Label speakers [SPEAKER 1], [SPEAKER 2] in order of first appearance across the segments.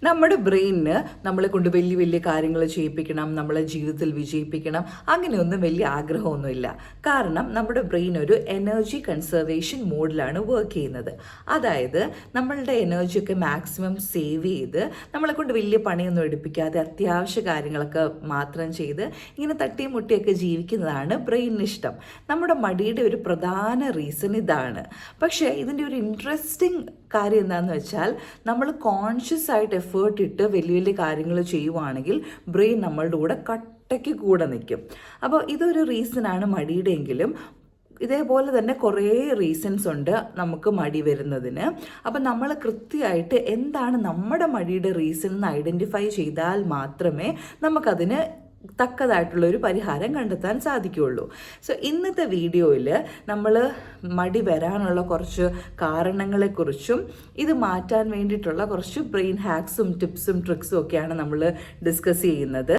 [SPEAKER 1] നമ്മുടെ ബ്രെയിനിന് നമ്മളെ കൊണ്ട് വലിയ വലിയ കാര്യങ്ങൾ ചെയ്യിപ്പിക്കണം, നമ്മളെ ജീവിതത്തിൽ വിജയിപ്പിക്കണം, അങ്ങനെയൊന്നും വലിയ ആഗ്രഹമൊന്നുമില്ല. കാരണം നമ്മുടെ ബ്രെയിൻ ഒരു എനർജി കൺസർവേഷൻ മോഡിലാണ് വർക്ക് ചെയ്യുന്നത്. അതായത് നമ്മളുടെ എനർജിയൊക്കെ മാക്സിമം സേവ് ചെയ്ത് നമ്മളെ കൊണ്ട് വലിയ പണിയൊന്നും എടുപ്പിക്കാതെ അത്യാവശ്യ കാര്യങ്ങളൊക്കെ മാത്രം ചെയ്ത് ഇങ്ങനെ തട്ടിയും മുട്ടിയൊക്കെ ജീവിക്കുന്നതാണ് ബ്രെയിനിന് ഇഷ്ടം. നമ്മുടെ മടിയുടെ ഒരു പ്രധാന റീസൺ ഇതാണ്. പക്ഷേ ഇതിൻ്റെ ഒരു ഇൻട്രസ്റ്റിംഗ് കാര്യം എന്താണെന്ന് വെച്ചാൽ, നമ്മൾ കോൺഷ്യസ് ആയിട്ട് എഫേർട്ട് ഇട്ട് വലിയ വലിയ കാര്യങ്ങൾ ചെയ്യുവാണെങ്കിൽ ബ്രെയിൻ നമ്മളുടെ കൂടെ കട്ടയ്ക്ക് കൂടെ നിൽക്കും. അപ്പോൾ ഇതൊരു റീസണാണ് മടിയുടെയെങ്കിലും ഇതേപോലെ തന്നെ കുറേ റീസൺസ് ഉണ്ട് നമുക്ക് മടി വരുന്നതിന്. അപ്പം നമ്മൾ കൃത്യമായിട്ട് എന്താണ് നമ്മുടെ മടിയുടെ റീസൺ എന്ന് ഐഡൻറ്റിഫൈ ചെയ്താൽ മാത്രമേ നമുക്കതിന് തക്കതായിട്ടുള്ളൊരു പരിഹാരം കണ്ടെത്താൻ സാധിക്കുകയുള്ളൂ. സോ ഇന്നത്തെ വീഡിയോയിൽ നമ്മൾ മടി വരാനുള്ള കുറച്ച് കാരണങ്ങളെക്കുറിച്ചും ഇത് മാറ്റാൻ വേണ്ടിയിട്ടുള്ള കുറച്ച് ബ്രെയിൻ ഹാക്സും ടിപ്സും ട്രിക്സും ഒക്കെയാണ് നമ്മൾ ഡിസ്കസ് ചെയ്യുന്നത്.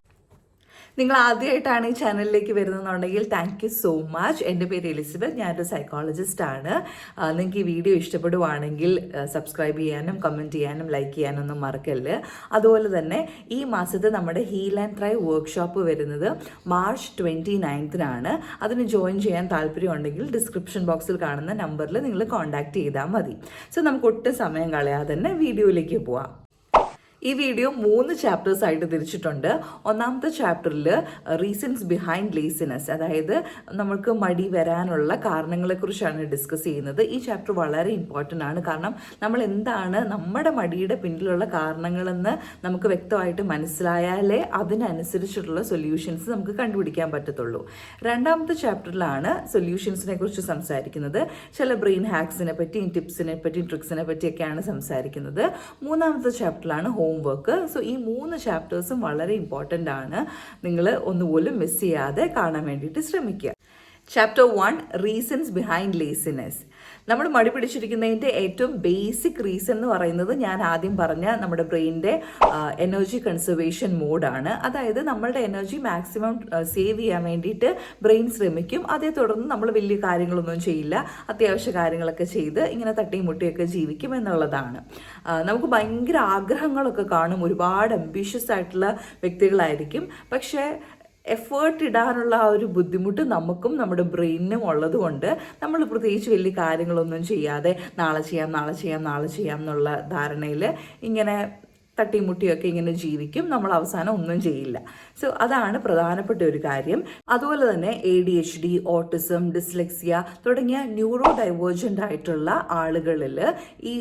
[SPEAKER 1] നിങ്ങൾ ആദ്യമായിട്ടാണ് ഈ ചാനലിലേക്ക് വരുന്നതെന്നുണ്ടെങ്കിൽ താങ്ക് യു സോ മച്ച്. എൻ്റെ പേര് എലിസബത്ത്, ഞാനൊരു സൈക്കോളജിസ്റ്റാണ്. നിങ്ങൾക്ക് ഈ വീഡിയോ ഇഷ്ടപ്പെടുവാണെങ്കിൽ സബ്സ്ക്രൈബ് ചെയ്യാനും കമൻറ്റ് ചെയ്യാനും ലൈക്ക് ചെയ്യാനൊന്നും മറക്കല്ല്. അതുപോലെ തന്നെ ഈ മാസത്തെ നമ്മുടെ ഹീൽ ആൻഡ് ത്രൈവ് വർക്ക്ഷോപ്പ് വരുന്നത് മാർച്ച് 29-നാണ്. അതിന് ജോയിൻ ചെയ്യാൻ താല്പര്യമുണ്ടെങ്കിൽ ഡിസ്ക്രിപ്ഷൻ ബോക്സിൽ കാണുന്ന നമ്പറിൽ നിങ്ങൾ കോൺടാക്റ്റ് ചെയ്താൽ മതി. സോ നമുക്ക് ഒട്ടും സമയം കളയാതെ തന്നെ വീഡിയോയിലേക്ക് പോവാം. ഈ വീഡിയോ 3 ചാപ്റ്റേഴ്സ് ആയിട്ട് തിരിച്ചിട്ടുണ്ട്. ഒന്നാമത്തെ ചാപ്റ്ററിൽ റീസൺസ് ബിഹൈൻഡ് ലേസിനെസ്, അതായത് നമുക്ക് മടി വരാനുള്ള കാരണങ്ങളെക്കുറിച്ചാണ് ഡിസ്കസ് ചെയ്യുന്നത്. ഈ ചാപ്റ്റർ വളരെ ഇമ്പോർട്ടൻ്റ് ആണ്. കാരണം നമ്മൾ എന്താണ് നമ്മുടെ മടിയുടെ പിന്നിലുള്ള കാരണങ്ങളെന്ന് നമുക്ക് വ്യക്തമായിട്ട് മനസ്സിലായാലേ അതിനനുസരിച്ചിട്ടുള്ള സൊല്യൂഷൻസ് നമുക്ക് കണ്ടുപിടിക്കാൻ പറ്റത്തുള്ളൂ. രണ്ടാമത്തെ ചാപ്റ്ററിലാണ് സൊല്യൂഷൻസിനെ കുറിച്ച് സംസാരിക്കുന്നത്. ചില ബ്രെയിൻ ഹാക്സിനെ പറ്റിയും ടിപ്സിനെ പറ്റിയും ട്രിക്സിനെ പറ്റിയൊക്കെയാണ് സംസാരിക്കുന്നത്. മൂന്നാമത്തെ ചാപ്റ്ററിലാണ് ഹോംവർക്ക്. സോ ഈ 3 ചാപ്റ്റേഴ്സും വളരെ ഇമ്പോർട്ടൻ്റ് ആണ്. നിങ്ങൾ ഒന്നുപോലും മിസ് ചെയ്യാതെ കാണാൻ വേണ്ടിയിട്ട് ശ്രമിക്കുക. Chapter 1 reasons behind laziness. നമ്മൾ മടി പിടിച്ചിരിക്കുന്നതിൻ്റെ ഏറ്റവും ബേസിക് റീസൺ എന്ന് പറയുന്നത് ഞാൻ ആദ്യം പറഞ്ഞ നമ്മുടെ ബ്രെയിനിൻ്റെ എനർജി കൺസർവേഷൻ മോഡാണ്. അതായത് നമ്മളുടെ എനർജി മാക്സിമം സേവ് ചെയ്യാൻ വേണ്ടിയിട്ട് ബ്രെയിൻ ശ്രമിക്കും. അതേ തുടർന്ന് നമ്മൾ വലിയ കാര്യങ്ങളൊന്നും ചെയ്യില്ല, അത്യാവശ്യ കാര്യങ്ങളൊക്കെ ചെയ്ത് ഇങ്ങനെ തട്ടിയും മുട്ടിയൊക്കെ ജീവിക്കും എന്നുള്ളതാണ്. നമുക്ക് ഭയങ്കര ആഗ്രഹങ്ങളൊക്കെ കാണും, ഒരുപാട് അംബീഷ്യസ് ആയിട്ടുള്ള വ്യക്തികളായിരിക്കും. പക്ഷേ എഫേർട്ട് ഇടാനുള്ള ആ ഒരു ബുദ്ധിമുട്ട് നമുക്കും നമ്മുടെ ബ്രെയിനിനും ഉള്ളത് കൊണ്ട് നമ്മൾ പ്രത്യേകിച്ച് വലിയ കാര്യങ്ങളൊന്നും ചെയ്യാതെ നാളെ ചെയ്യാം എന്നുള്ള ധാരണയിൽ ഇങ്ങനെ തട്ടിമുട്ടിയൊക്കെ ഇങ്ങനെ ജീവിക്കും. നമ്മൾ അവസാനം ഒന്നും ചെയ്യില്ല. സോ അതാണ് പ്രധാനപ്പെട്ട ഒരു കാര്യം. അതുപോലെ തന്നെ ADHD, ഓട്ടിസം, ഡിസ്ലെക്സിയ തുടങ്ങിയ ന്യൂറോ ഡൈവേർജൻ്റ് ആയിട്ടുള്ള ആളുകളിൽ ഈ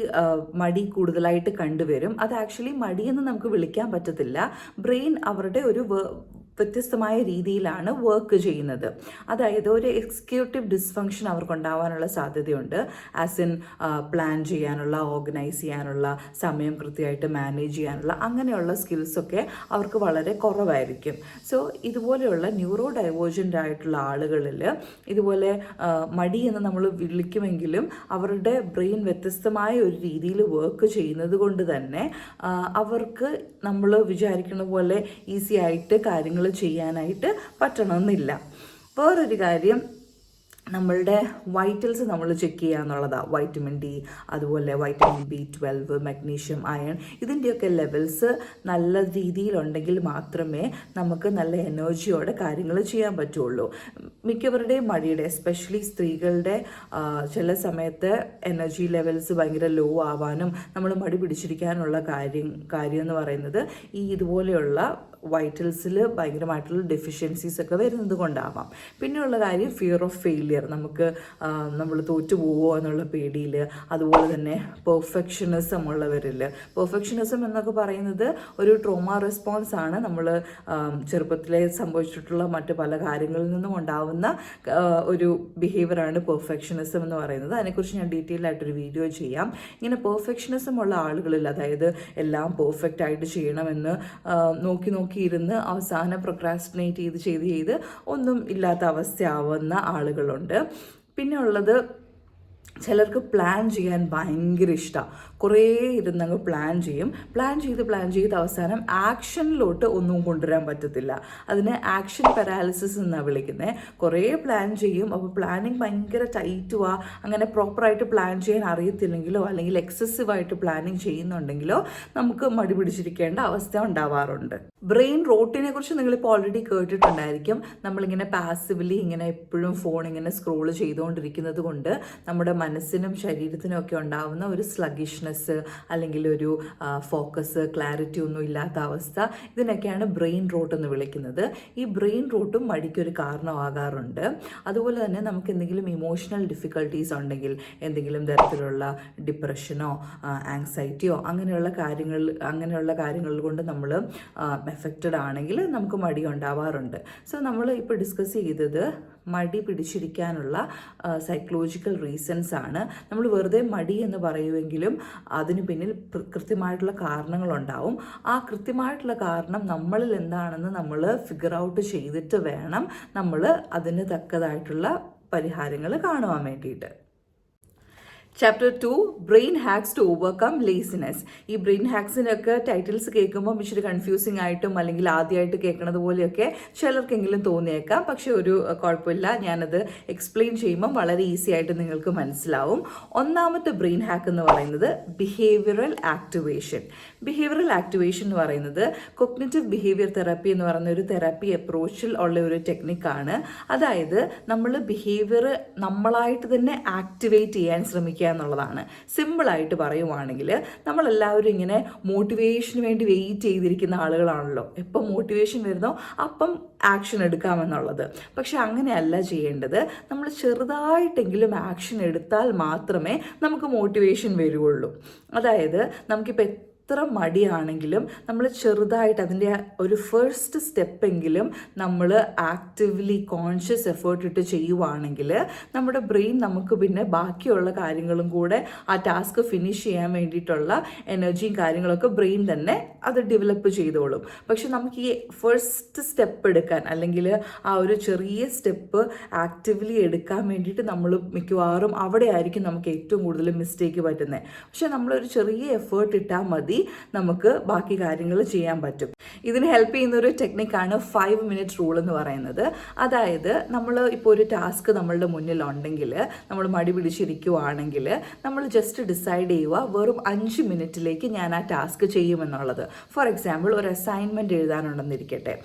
[SPEAKER 1] മടി കൂടുതലായിട്ട് കണ്ടുവരും. അത് ആക്ച്വലി മടിയെന്ന് നമുക്ക് വിളിക്കാൻ പറ്റത്തില്ല. ബ്രെയിൻ അവരുടെ ഒരു വ്യത്യസ്തമായ രീതിയിലാണ് വർക്ക് ചെയ്യുന്നത്. അതായത് ഒരു എക്സിക്യൂട്ടീവ് ഡിസ്ഫങ്ഷൻ അവർക്കുണ്ടാവാനുള്ള സാധ്യതയുണ്ട്. ആസ് ഇൻ പ്ലാൻ ചെയ്യാനുള്ള, ഓർഗനൈസ് ചെയ്യാനുള്ള, സമയം കൃത്യമായിട്ട് മാനേജ് ചെയ്യാനുള്ള അങ്ങനെയുള്ള സ്കിൽസൊക്കെ അവർക്ക് വളരെ കുറവായിരിക്കും. സോ ഇതുപോലെയുള്ള ന്യൂറോ ഡൈവേർജൻ്റ് ആയിട്ടുള്ള ആളുകളിൽ ഇതുപോലെ മടി എന്ന് നമ്മൾ വിളിക്കുമെങ്കിലും അവരുടെ ബ്രെയിൻ വ്യത്യസ്തമായ ഒരു രീതിയിൽ വർക്ക് ചെയ്യുന്നത് കൊണ്ട് തന്നെ അവർക്ക് നമ്മൾ വിചാരിക്കുന്ന പോലെ ഈസി ആയിട്ട് കാര്യങ്ങൾ ചെയ്യാനായിട്ട് പറ്റണമെന്നില്ല. വേറൊരു കാര്യം, നമ്മളുടെ വൈറ്റൽസ് നമ്മൾ ചെക്ക് ചെയ്യുക എന്നുള്ളതാണ്. വൈറ്റമിൻ D, അതുപോലെ വൈറ്റമിൻ B12, മഗ്നീഷ്യം, അയൺ, ഇതിൻ്റെയൊക്കെ ലെവൽസ് നല്ല രീതിയിലുണ്ടെങ്കിൽ മാത്രമേ നമുക്ക് നല്ല എനർജിയോടെ കാര്യങ്ങൾ ചെയ്യാൻ പറ്റുള്ളൂ. മിക്കവരുടെയും മടിയുടെ, എസ്പെഷ്യലി സ്ത്രീകളുടെ ചില സമയത്ത് എനർജി ലെവൽസ് ഭയങ്കര ലോ ആവാനും നമ്മൾ മടി പിടിച്ചിരിക്കാനുള്ള കാര്യം എന്ന് പറയുന്നത് ഈ ഇതുപോലെയുള്ള വൈറ്റൽസിൽ ഭയങ്കരമായിട്ടുള്ള ഡെഫിഷ്യൻസീസ് ഒക്കെ വരുന്നത് കൊണ്ടാവാം. പിന്നെയുള്ള കാര്യം ഫിയർ ഓഫ് ഫെയിലിയർ, നമുക്ക് നമ്മൾ തോറ്റു പോവുമോ എന്നുള്ള പേടിയിൽ. അതുപോലെ തന്നെ പെർഫെക്ഷനിസം ഉള്ളവരിൽ, പെർഫെക്ഷനിസം എന്നൊക്കെ പറയുന്നത് ഒരു ട്രോമ റെസ്പോൺസ് ആണ്. നമ്മൾ ചെറുപ്പത്തിലെ സംഭവിച്ചിട്ടുള്ള മറ്റ് പല കാര്യങ്ങളിൽ നിന്നും ഉണ്ടാവുന്ന ഒരു ബിഹേവിയറാണ് പെർഫെക്ഷനിസം എന്ന് പറയുന്നത്. അതിനെക്കുറിച്ച് ഞാൻ ഡീറ്റെയിൽ ആയിട്ടൊരു വീഡിയോ ചെയ്യാം. ഇങ്ങനെ പെർഫെക്ഷനിസം ഉള്ള ആളുകളിൽ, അതായത് എല്ലാം പെർഫെക്റ്റ് ആയിട്ട് ചെയ്യണമെന്ന് നോക്കി ഇരുന്ന് അവസാനം പ്രൊക്രാസ്റ്റിനേറ്റ് ചെയ്ത് ഒന്നും ഇല്ലാത്ത അവസ്ഥയാവുന്ന ആളുകളുണ്ട്. പിന്നെ ഉള്ളത് ചിലർക്ക് പ്ലാൻ ചെയ്യാൻ ഭയങ്കര ഇഷ്ടമാണ്. കുറേ ഇരുന്നങ്ങ് പ്ലാൻ ചെയ്ത് അവസാനം ആക്ഷനിലോട്ട് ഒന്നും കൊണ്ടുവരാൻ പറ്റത്തില്ല. അതിന് ആക്ഷൻ പാരാലിസിസ് എന്നാണ് വിളിക്കുന്നത്. കുറേ പ്ലാൻ ചെയ്യും, അപ്പോൾ പ്ലാനിങ് ഭയങ്കര ടൈറ്റുവാ. അങ്ങനെ പ്രോപ്പറായിട്ട് പ്ലാൻ ചെയ്യാൻ അറിയത്തില്ലെങ്കിലോ അല്ലെങ്കിൽ എക്സസീവായിട്ട് പ്ലാനിങ് ചെയ്യുന്നുണ്ടെങ്കിലോ നമുക്ക് മടി പിടിച്ചിരിക്കേണ്ട അവസ്ഥ ഉണ്ടാവാറുണ്ട്. ബ്രെയിൻ റോട്ടിനെ കുറിച്ച് നിങ്ങളിപ്പോൾ ഓൾറെഡി കേട്ടിട്ടുണ്ടായിരിക്കും. നമ്മളിങ്ങനെ പാസീവ്ലി ഇങ്ങനെ എപ്പോഴും ഫോൺ ഇങ്ങനെ സ്ക്രോൾ ചെയ്തുകൊണ്ടിരിക്കുന്നത് കൊണ്ട് നമ്മുടെ മനസ്സിനും ശരീരത്തിനും ഒക്കെ ഉണ്ടാവുന്ന ഒരു സ്ലഗിഷ്നെസ് അല്ലെങ്കിൽ ഒരു ഫോക്കസ്, ക്ലാരിറ്റി ഒന്നും ഇല്ലാത്ത അവസ്ഥ, ഇതിനൊക്കെയാണ് ബ്രെയിൻ റോട്ട് എന്ന് വിളിക്കുന്നത്. ഈ ബ്രെയിൻ റോട്ടും മടിക്കൊരു കാരണമാകാറുണ്ട്. അതുപോലെ തന്നെ നമുക്ക് എന്തെങ്കിലും ഇമോഷണൽ ഡിഫിക്കൽട്ടീസ് ഉണ്ടെങ്കിൽ, എന്തെങ്കിലും തരത്തിലുള്ള ഡിപ്രഷനോ ആങ്സൈറ്റിയോ അങ്ങനെയുള്ള കാര്യങ്ങൾ കൊണ്ട് നമ്മൾ എഫക്റ്റഡ് ആണെങ്കിൽ നമുക്ക് മടി ഉണ്ടാവാറുണ്ട്. സോ നമ്മൾ ഇപ്പോൾ ഡിസ്കസ് ചെയ്തത് മടി പിടിച്ചിരിക്കാനുള്ള സൈക്കോളജിക്കൽ റീസൺസ് ആണ്. നമ്മൾ വെറുതെ മടി എന്ന് പറയുമെങ്കിലും അതിന് പിന്നിൽ കൃത്യമായിട്ടുള്ള കാരണങ്ങളുണ്ടാവും. ആ കൃത്യമായിട്ടുള്ള കാരണം നമ്മളിൽ എന്താണെന്ന് നമ്മൾ ഫിഗർ ഔട്ട് ചെയ്തിട്ട് വേണം നമ്മൾ അതിന് തക്കതായിട്ടുള്ള പരിഹാരങ്ങൾ കാണുവാൻ വേണ്ടിയിട്ട്. Chapter 2 brain hacks to overcome laziness. ഈ ബ്രെയിൻ ഹാക്സിനൊക്കെ ടൈറ്റിൽസ് കേൾക്കുമ്പോൾ ഇച്ചിരി കൺഫ്യൂസിങ് ആയിട്ടും അല്ലെങ്കിൽ ആദ്യമായിട്ട് കേൾക്കുന്നത് പോലെയൊക്കെ ചിലർക്കെങ്കിലും തോന്നിയേക്കാം. പക്ഷെ ഒരു കുഴപ്പമില്ല, ഞാനത് എക്സ്പ്ലെയിൻ ചെയ്യുമ്പം വളരെ ഈസി ആയിട്ട് നിങ്ങൾക്ക് മനസ്സിലാവും. ഒന്നാമത്തെ ബ്രെയിൻ ഹാക്ക് എന്ന് പറയുന്നത് ബിഹേവിയറൽ ആക്ടിവേഷൻ. ബിഹേവിയറൽ ആക്ടിവേഷൻ എന്ന് പറയുന്നത് കൊഗ്നിറ്റീവ് ബിഹേവിയർ തെറാപ്പി എന്ന് പറയുന്ന ഒരു തെറാപ്പി അപ്രോച്ചിൽ ഉള്ള ഒരു ടെക്നിക്കാണ്. അതായത് നമ്മൾ ബിഹേവിയർ നമ്മളായിട്ട് തന്നെ ആക്ടിവേറ്റ് ചെയ്യാൻ ശ്രമിക്കുക എന്നുള്ളതാണ്. സിമ്പിളായിട്ട് പറയുവാണെങ്കിൽ നമ്മളെല്ലാവരും ഇങ്ങനെ മോട്ടിവേഷന് വേണ്ടി വെയിറ്റ് ചെയ്തിരിക്കുന്ന ആളുകളാണല്ലോ. എപ്പം മോട്ടിവേഷൻ വരുന്നോ അപ്പം ആക്ഷൻ എടുക്കാമെന്നുള്ളത്. പക്ഷെ അങ്ങനെയല്ല ചെയ്യേണ്ടത്. നമ്മൾ ചെറുതായിട്ടെങ്കിലും ആക്ഷൻ എടുത്താൽ മാത്രമേ നമുക്ക് മോട്ടിവേഷൻ വരുള്ളൂ. അതായത് നമുക്കിപ്പോൾ എത്ര മടിയാണെങ്കിലും നമ്മൾ ചെറുതായിട്ട് അതിൻ്റെ ഒരു ഫസ്റ്റ് സ്റ്റെപ്പെങ്കിലും നമ്മൾ ആക്റ്റീവ്ലി കോൺഷ്യസ് എഫേർട്ട് ഇട്ട് ചെയ്യുവാണെങ്കിൽ നമ്മുടെ ബ്രെയിൻ നമുക്ക് പിന്നെ ബാക്കിയുള്ള കാര്യങ്ങളും കൂടെ ആ ടാസ്ക് ഫിനിഷ് ചെയ്യാൻ വേണ്ടിയിട്ടുള്ള എനർജിയും കാര്യങ്ങളൊക്കെ ബ്രെയിൻ തന്നെ അത് ഡെവലപ്പ് ചെയ്തോളും. പക്ഷെ നമുക്ക് ഈ ഫസ്റ്റ് സ്റ്റെപ്പ് എടുക്കാൻ അല്ലെങ്കിൽ ആ ഒരു ചെറിയ സ്റ്റെപ്പ് ആക്റ്റീവ്ലി എടുക്കാൻ വേണ്ടിയിട്ട് നമ്മൾ മിക്കവാറും അവിടെ ആയിരിക്കും നമുക്ക് ഏറ്റവും കൂടുതൽ മിസ്റ്റേക്ക് പറ്റുന്നത്. പക്ഷെ നമ്മളൊരു ചെറിയ എഫേർട്ട് ഇട്ടാൽ മതി, നമുക്ക് ബാക്കി കാര്യങ്ങൾ ചെയ്യാൻ പറ്റും. ഇതിന് ഹെൽപ്പ് ചെയ്യുന്ന ഒരു ടെക്നിക്കാണ് 5 മിനിറ്റ് റൂൾ എന്ന് പറയുന്നത്. അതായത് നമ്മൾ ഇപ്പോൾ ഒരു ടാസ്ക് നമ്മളുടെ മുന്നിലുണ്ടെങ്കിൽ, നമ്മൾ മടി പിടിച്ചിരിക്കുവാണെങ്കിൽ നമ്മൾ ജസ്റ്റ് ഡിസൈഡ് ചെയ്യുക വെറും 5 മിനിറ്റിലേക്ക് ഞാൻ ആ ടാസ്ക് ചെയ്യുമെന്നുള്ളത്. ഫോർ എക്സാമ്പിൾ ഒരു അസൈൻമെൻറ്റ് എഴുതാനുണ്ടെന്നിരിക്കട്ടെ,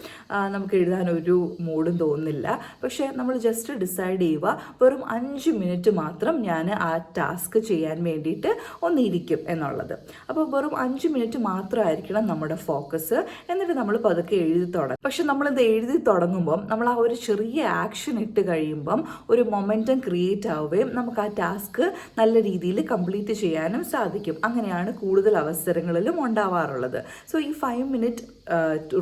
[SPEAKER 1] നമുക്ക് എഴുതാൻ ഒരു മൂഡും തോന്നുന്നില്ല. പക്ഷേ നമ്മൾ ജസ്റ്റ് ഡിസൈഡ് ചെയ്യുക വെറും 5 മിനിറ്റ് മാത്രം ഞാൻ ആ ടാസ്ക് ചെയ്യാൻ വേണ്ടിയിട്ട് ഒന്നിരിക്കും എന്നുള്ളത്. അപ്പോൾ വെറും 5 മിനിറ്റ് മാത്രമായിരിക്കണം നമ്മുടെ ഫോക്കസ്. എന്നിട്ട് നമ്മൾ പതുക്കെ എഴുതി തുടങ്ങും. പക്ഷെ നമ്മളിത് എഴുതി തുടങ്ങുമ്പം നമ്മൾ ആ ഒരു ചെറിയ ആക്ഷൻ ഇട്ട് കഴിയുമ്പം ഒരു മൊമെൻറ്റം ക്രിയേറ്റ് ആവുകയും നമുക്ക് ആ ടാസ്ക് നല്ല രീതിയിൽ കംപ്ലീറ്റ് ചെയ്യാനും സാധിക്കും. അങ്ങനെയാണ് കൂടുതൽ അവസരങ്ങളിലും ഉണ്ടാവാറുള്ളത്. സോ ഈ 5 മിനിറ്റ്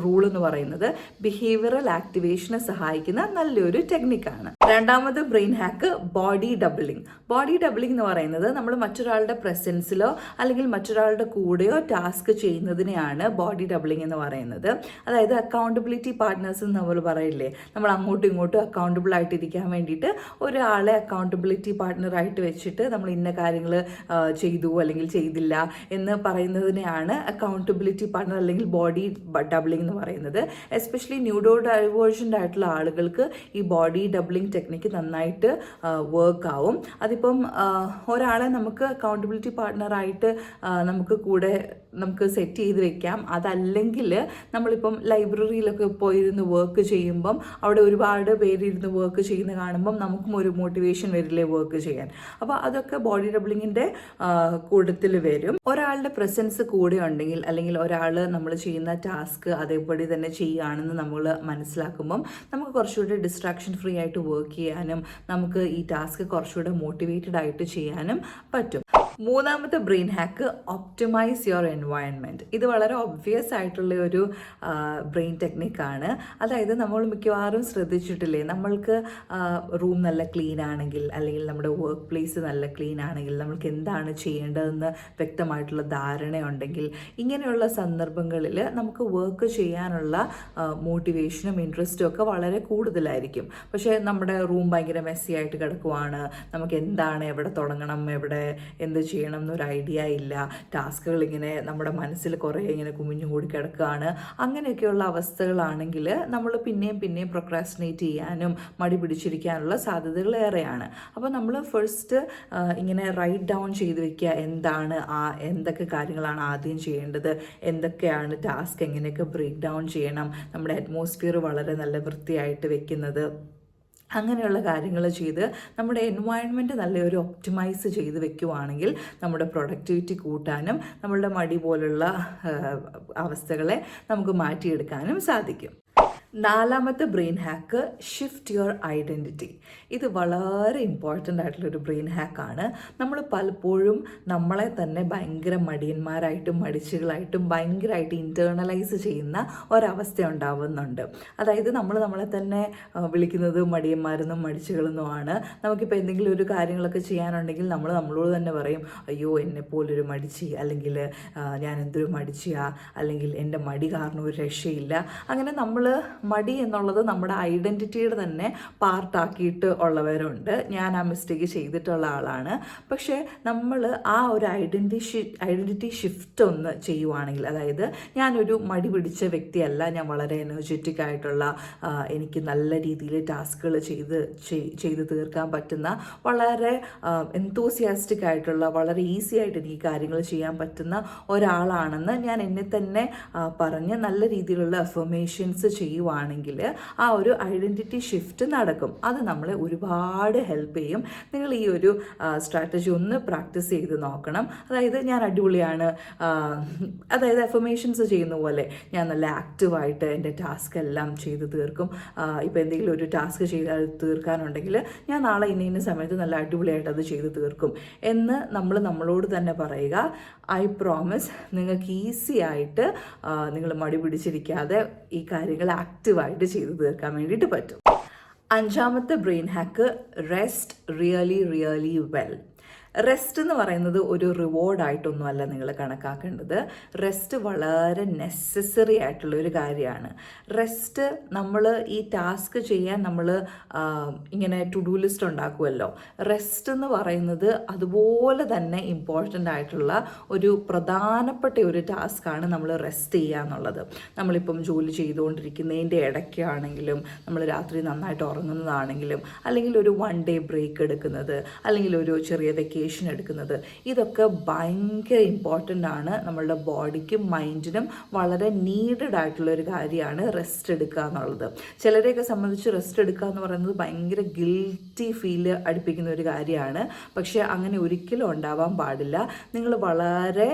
[SPEAKER 1] റൂൾ എന്ന് പറയുന്നത് ബിഹേവിയറൽ ആക്ടിവേഷനെ സഹായിക്കുന്ന നല്ലൊരു ടെക്നിക്കാണ്. രണ്ടാമത് brain hack body doubling. Body doubling എന്ന് പറയുന്നത് നമ്മൾ മറ്റൊരാളുടെ പ്രസൻസിലോ അല്ലെങ്കിൽ മറ്റൊരാളുടെ കൂടെയോ ടാസ്ക് ചെയ്യുന്നതിനെയാണ് ബോഡി ഡബിളിംഗ് എന്ന് പറയുന്നത്. അതായത് അക്കൗണ്ടബിലിറ്റി പാർട്ട്നേഴ്സ് എന്ന് നമ്മൾ പറയില്ലേ, നമ്മൾ അങ്ങോട്ടും ഇങ്ങോട്ടും അക്കൗണ്ടബിൾ ആയിട്ടിരിക്കാൻ വേണ്ടിയിട്ട് ഒരാളെ അക്കൗണ്ടബിലിറ്റി പാർട്ട്ണറായിട്ട് വെച്ചിട്ട് നമ്മൾ ഇന്ന കാര്യങ്ങൾ ചെയ്തു അല്ലെങ്കിൽ ചെയ്തില്ല എന്ന് പറയുന്നതിനെയാണ് അക്കൗണ്ടബിലിറ്റി പാർട്ട്ണർ അല്ലെങ്കിൽ ബോഡി ഡബിളിംഗ് എന്ന് പറയുന്നത്. എസ്പെഷ്യലി ന്യൂറോ ഡൈവേർജൻ്റ് ആയിട്ടുള്ള ആളുകൾക്ക് ഈ ബോഡി ഡബിളിംഗ് ടെക്നിക്ക് നന്നായിട്ട് വർക്ക് ആവും. അതിപ്പം ഒരാളെ നമുക്ക് അക്കൗണ്ടബിലിറ്റി പാർട്ട്ണറായിട്ട് നമുക്ക് സെറ്റ് ചെയ്ത് വെക്കാം. അതല്ലെങ്കിൽ നമ്മളിപ്പം ലൈബ്രറിയിലൊക്കെ പോയിരുന്ന് വർക്ക് ചെയ്യുമ്പം അവിടെ ഒരുപാട് പേരിരുന്ന് വർക്ക് ചെയ്യുന്ന കാണുമ്പം നമുക്കും ഒരു മോട്ടിവേഷൻ വരില്ലേ വർക്ക് ചെയ്യാൻ. അപ്പോൾ അതൊക്കെ ബോഡി ഡബിളിങ്ങിൻ്റെ കൂട്ടത്തിൽ വരും. ഒരാളുടെ പ്രസൻസ് കൂടെ ഉണ്ടെങ്കിൽ അല്ലെങ്കിൽ ഒരാൾ നമ്മൾ ചെയ്യുന്ന ടാസ്ക് അതേപടി തന്നെ ചെയ്യുകയാണെന്ന് നമ്മൾ മനസ്സിലാക്കുമ്പം നമുക്ക് കുറച്ചുകൂടി ഡിസ്ട്രാക്ഷൻ ഫ്രീ ആയിട്ട് വർക്ക് ചെയ്യാനും നമുക്ക് ഈ ടാസ്ക് കുറച്ചുകൂടെ മോട്ടിവേറ്റഡ് ആയിട്ട് ചെയ്യാനും പറ്റും. മൂന്നാമത്തെ brain hack, optimise your environment. ഇത് വളരെ ഒബ്വിയസ് ആയിട്ടുള്ള ഒരു ബ്രെയിൻ ടെക്നിക്കാണ്. അതായത് നമ്മൾ മിക്കവാറും ശ്രദ്ധിച്ചിട്ടില്ലേ, നമ്മൾക്ക് റൂം നല്ല ക്ലീൻ ആണെങ്കിൽ, അല്ലെങ്കിൽ നമ്മുടെ വർക്ക് പ്ലേസ് നല്ല ക്ലീൻ ആണെങ്കിൽ, നമ്മൾക്ക് എന്താണ് ചെയ്യേണ്ടതെന്ന് വ്യക്തമായിട്ടുള്ള ധാരണയുണ്ടെങ്കിൽ, ഇങ്ങനെയുള്ള സന്ദർഭങ്ങളിൽ നമുക്ക് വർക്ക് ചെയ്യാനുള്ള മോട്ടിവേഷനും ഇൻട്രസ്റ്റും ഒക്കെ വളരെ കൂടുതലായിരിക്കും. പക്ഷേ നമ്മുടെ റൂം ഭയങ്കര മെസ്സി ആയിട്ട് കിടക്കുവാണ്, നമുക്ക് എന്താണ്, എവിടെ തുടങ്ങണം, എവിടെ എന്ത് ചെയ്യണം എന്നൊരു ഐഡിയ ഇല്ല, ടാസ്കുകൾ ഇങ്ങനെ നമ്മുടെ മനസ്സിൽ കുറേ ഇങ്ങനെ കുമിഞ്ഞുകൂടി കിടക്കുകയാണ്. അങ്ങനെയൊക്കെയുള്ള അവസ്ഥകളാണെങ്കിൽ നമ്മൾ പിന്നെയും പ്രൊക്രാസ്റ്റിനേറ്റ് ചെയ്യാനും മടി പിടിച്ചിരിക്കാനുള്ള സാധ്യതകൾ ഏറെയാണ്. അപ്പോൾ നമ്മൾ ഫസ്റ്റ് ഇങ്ങനെ റൈറ്റ് ഡൗൺ ചെയ്ത് വെക്കുക, എന്തൊക്കെ കാര്യങ്ങളാണ് ആദ്യം ചെയ്യേണ്ടത്, എന്തൊക്കെയാണ് ടാസ്ക്, എങ്ങനെയൊക്കെ ബ്രേക്ക് ഡൗൺ ചെയ്യണം, നമ്മുടെ അറ്റ്മോസ്ഫിയർ വളരെ നല്ല വൃത്തിയായിട്ട് വെക്കുന്നത്, അങ്ങനെയുള്ള കാര്യങ്ങൾ ചെയ്ത് നമ്മുടെ എൻവയൺമെൻറ്റ് നല്ലൊരു ഒപ്റ്റിമൈസ് ചെയ്ത് വെക്കുവാണെങ്കിൽ നമ്മുടെ പ്രൊഡക്ടിവിറ്റി കൂട്ടാനും നമ്മളുടെ മടി പോലുള്ള അവസ്ഥകളെ നമുക്ക് മാറ്റിയെടുക്കാനും സാധിക്കും. നാലാമത്തെ brain hack, shift your identity. ഇത് വളരെ ഇമ്പോർട്ടൻ്റ് ആയിട്ടുള്ളൊരു ബ്രെയിൻ ഹാക്കാണ്. നമ്മൾ പലപ്പോഴും നമ്മളെ തന്നെ ഭയങ്കര മടിയന്മാരായിട്ടും മടിച്ചുകളായിട്ടും ഭയങ്കരമായിട്ട് ഇൻറ്റേർണലൈസ് ചെയ്യുന്ന ഒരവസ്ഥ ഉണ്ടാവുന്നുണ്ട്. അതായത് നമ്മളെ തന്നെ വിളിക്കുന്നത് മടിയന്മാരെന്നും മടിച്ചുകളെന്നുമാണ്. നമുക്കിപ്പോൾ എന്തെങ്കിലും ഒരു കാര്യങ്ങളൊക്കെ ചെയ്യാനുണ്ടെങ്കിൽ നമ്മളോട് തന്നെ പറയും, അയ്യോ എന്നെപ്പോലൊരു മടിച്ചി, അല്ലെങ്കിൽ ഞാൻ എന്തൊരു മടിച്ചിയാ, അല്ലെങ്കിൽ എൻ്റെ മടി കാരണം ഒരു രക്ഷയില്ല. അങ്ങനെ നമ്മൾ മടി എന്നുള്ളത് നമ്മുടെ ഐഡൻറ്റിറ്റിയുടെ തന്നെ പാർട്ടാക്കിയിട്ട് ഉള്ളവരുണ്ട്. ഞാൻ ആ മിസ്റ്റേക്ക് ചെയ്തിട്ടുള്ള ആളാണ്. പക്ഷേ നമ്മൾ ആ ഒരു ഐഡൻറ്റിറ്റി ഷിഫ്റ്റ് ഒന്ന് ചെയ്യുവാണെങ്കിൽ, അതായത് ഞാനൊരു മടി പിടിച്ച വ്യക്തിയല്ല, ഞാൻ വളരെ എനർജറ്റിക് ആയിട്ടുള്ള, എനിക്ക് നല്ല രീതിയിൽ ടാസ്കുകൾ ചെയ്ത് തീർക്കാൻ പറ്റുന്ന, വളരെ എന്തൂസിയാസ്റ്റിക് ആയിട്ടുള്ള, വളരെ ഈസി ആയിട്ട് എനിക്ക് കാര്യങ്ങൾ ചെയ്യാൻ പറ്റുന്ന ഒരാളാണെന്ന് ഞാൻ എന്നെ തന്നെ പറഞ്ഞ് നല്ല രീതിയിലുള്ള അഫർമേഷൻസ് ചെയ്യുവാണെങ്കിൽ ആ ഒരു ഐഡൻറ്റിറ്റി ഷിഫ്റ്റ് നടക്കും. അത് നമ്മളെ ഒരുപാട് ഹെൽപ്പ് ചെയ്യും. നിങ്ങൾ ഈ ഒരു സ്ട്രാറ്റജി ഒന്ന് പ്രാക്ടീസ് ചെയ്ത് നോക്കണം. അതായത് ഞാൻ അടിപൊളിയാണ്, അതായത് അഫർമേഷൻസ് ചെയ്യുന്ന പോലെ ഞാൻ നല്ല ആക്റ്റീവായിട്ട് എൻ്റെ ടാസ്ക് എല്ലാം ചെയ്ത് തീർക്കും. ഇപ്പോൾ എന്തെങ്കിലും ഒരു ടാസ്ക് തീർക്കാനുണ്ടെങ്കിൽ ഞാൻ നാളെ ഇന്ന സമയത്ത് നല്ല അടിപൊളിയായിട്ട് അത് ചെയ്ത് തീർക്കും എന്ന് നമ്മളോട് തന്നെ പറയുക. ഐ പ്രോമിസ് നിങ്ങൾക്ക് ഈസി ആയിട്ട് നിങ്ങൾ മടി പിടിച്ചിരിക്കാതെ ഈ കാര്യങ്ങൾ ആക്റ്റീവായിട്ട് ചെയ്ത് തീർക്കാൻ വേണ്ടിയിട്ട് പറ്റും. അഞ്ചാമത്തെ brain hack, rest really well. Rest എന്ന് പറയുന്നത് ഒരു റിവാർഡായിട്ടൊന്നുമല്ല നിങ്ങൾ കണക്കാക്കേണ്ടത്. റെസ്റ്റ് വളരെ നെസസറി ആയിട്ടുള്ള ഒരു കാര്യമാണ്. റെസ്റ്റ് നമ്മൾ ഈ ടാസ്ക് ചെയ്യാൻ നമ്മൾ ഇങ്ങനെ ടു ഡു ലിസ്റ്റ് ഉണ്ടാക്കുമല്ലോ. റെസ്റ്റ് എന്ന് പറയുന്നത് അതുപോലെ തന്നെ ഇമ്പോർട്ടൻ്റ് ആയിട്ടുള്ള ഒരു പ്രധാനപ്പെട്ട ഒരു ടാസ്ക്കാണ് നമ്മൾ റെസ്റ്റ് ചെയ്യുക എന്നുള്ളത്. നമ്മളിപ്പം ജോലി ചെയ്തുകൊണ്ടിരിക്കുന്നതിൻ്റെ ഇടയ്ക്കാണെങ്കിലും, നമ്മൾ രാത്രി നന്നായിട്ട് ഉറങ്ങുന്നതാണെങ്കിലും, അല്ലെങ്കിൽ ഒരു 1 day ബ്രേക്ക് എടുക്കുന്നത്, അല്ലെങ്കിൽ ഒരു ചെറിയ വെക്കേഷൻ എടുക്കുന്നത്, ഇതൊക്കെ ഭയങ്കര ഇമ്പോർട്ടൻ്റ് ആണ്. നമ്മളുടെ ബോഡിക്കും മൈൻഡിനും വളരെ നീഡഡ് ആയിട്ടുള്ള ഒരു കാര്യമാണ് റെസ്റ്റ് എടുക്കുക എന്നുള്ളത്. ചിലരെയൊക്കെ സംബന്ധിച്ച് റെസ്റ്റ് എടുക്കുക എന്ന് പറയുന്നത് ഭയങ്കര ഗിൽറ്റി ഫീല് അടുപ്പിക്കുന്ന ഒരു കാര്യമാണ്. പക്ഷേ അങ്ങനെ ഒരിക്കലും ഉണ്ടാവാൻ പാടില്ല. നിങ്ങൾ വളരെ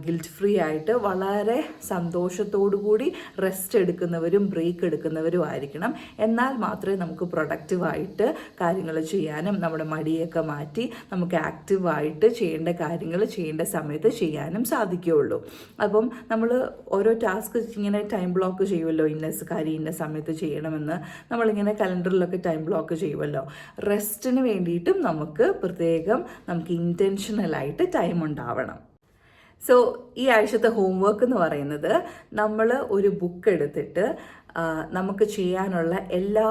[SPEAKER 1] ഗിൽറ്റ് ഫ്രീ ആയിട്ട് വളരെ സന്തോഷത്തോടു കൂടി റെസ്റ്റ് എടുക്കുന്നവരും ബ്രേക്ക് എടുക്കുന്നവരും ആയിരിക്കണം. എന്നാൽ മാത്രമേ നമുക്ക് പ്രൊഡക്റ്റീവായിട്ട് കാര്യങ്ങൾ ചെയ്യാനും നമ്മുടെ മടിയൊക്കെ മാറ്റി നമുക്ക് ആക്റ്റീവായിട്ട് ചെയ്യേണ്ട കാര്യങ്ങൾ ചെയ്യേണ്ട സമയത്ത് ചെയ്യാനും സാധിക്കുകയുള്ളൂ. അപ്പം നമ്മൾ ഓരോ ടാസ്ക് ഇങ്ങനെ ടൈം ബ്ലോക്ക് ചെയ്യുമല്ലോ, ഇന്ന കാര്യം ഇന്ന സമയത്ത് ചെയ്യണമെന്ന് നമ്മളിങ്ങനെ കലണ്ടറിലൊക്കെ ടൈം ബ്ലോക്ക് ചെയ്യുമല്ലോ. റെസ്റ്റിന് വേണ്ടിയിട്ടും നമുക്ക് നമുക്ക് ഇൻറ്റൻഷനലായിട്ട് ടൈം ഉണ്ടാവണം. സോ ഈ ആഴ്ചത്തെ ഹോംവർക്ക് എന്ന് പറയുന്നത്, നമ്മൾ ഒരു ബുക്ക് എടുത്തിട്ട് നമുക്ക് ചെയ്യാനുള്ള എല്ലാ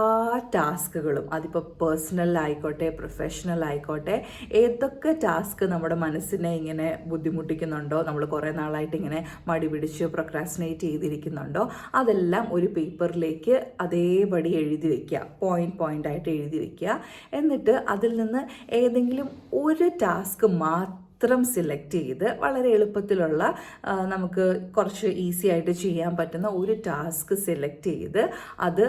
[SPEAKER 1] ടാസ്കുകളും, അതിപ്പോൾ പേഴ്സണൽ ആയിക്കോട്ടെ പ്രൊഫഷണൽ ആയിക്കോട്ടെ, ഏതൊക്കെ ടാസ്ക് നമ്മുടെ മനസ്സിനെ ഇങ്ങനെ ബുദ്ധിമുട്ടിക്കുന്നുണ്ടോ, നമ്മൾ കുറേ നാളായിട്ട് ഇങ്ങനെ മടി പിടിച്ച് പ്രൊക്രാസ്റ്റിനേറ്റ് ചെയ്തിരിക്കുന്നുണ്ടോ, അതെല്ലാം ഒരു പേപ്പറിലേക്ക് അതേപടി എഴുതി വയ്ക്കുക, പോയിൻ്റായിട്ട് എഴുതി വയ്ക്കുക. എന്നിട്ട് അതിൽ നിന്ന് ഏതെങ്കിലും ഒരു ടാസ്ക് മാത്രം സെലക്ട് ചെയ്ത് വളരെ എളുപ്പത്തിലുള്ള, നമുക്ക് കുറച്ച് ഈസി ആയിട്ട് ചെയ്യാൻ പറ്റുന്ന ഒരു ടാസ്ക് സെലക്ട് ചെയ്ത് അത്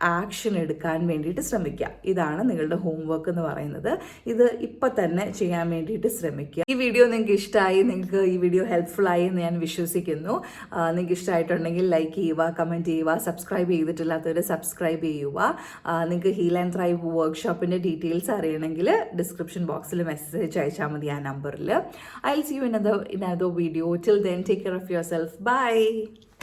[SPEAKER 1] ആക്ഷൻ എടുക്കാൻ വേണ്ടിയിട്ട് ശ്രമിക്കുക. ഇതാണ് നിങ്ങളുടെ ഹോംവർക്ക് എന്ന് പറയുന്നത്. ഇത് ഇപ്പം തന്നെ ചെയ്യാൻ വേണ്ടിയിട്ട് ശ്രമിക്കുക. ഈ വീഡിയോ നിങ്ങൾക്ക് ഇഷ്ടമായി, നിങ്ങൾക്ക് ഈ വീഡിയോ ഹെൽപ്ഫുൾ ആയി എന്ന് ഞാൻ വിശ്വസിക്കുന്നു. നിങ്ങൾക്ക് ഇഷ്ടമായിട്ടുണ്ടെങ്കിൽ ലൈക്ക് ചെയ്യുക, കമൻറ്റ് ചെയ്യുക, സബ്സ്ക്രൈബ് ചെയ്തിട്ടില്ലാത്തവർ സബ്സ്ക്രൈബ് ചെയ്യുക. നിങ്ങൾക്ക് ഹീൽ ആൻഡ് ത്രൈവ് വർക്ക്ഷോപ്പിൻ്റെ ഡീറ്റെയിൽസ് അറിയണമെങ്കിൽ ഡിസ്ക്രിപ്ഷൻ ബോക്സിൽ മെസ്സേജ് അയച്ചാൽ മതി ആ നമ്പറിൽ. I will see you in another video. Till then, take care of yourself. Bye.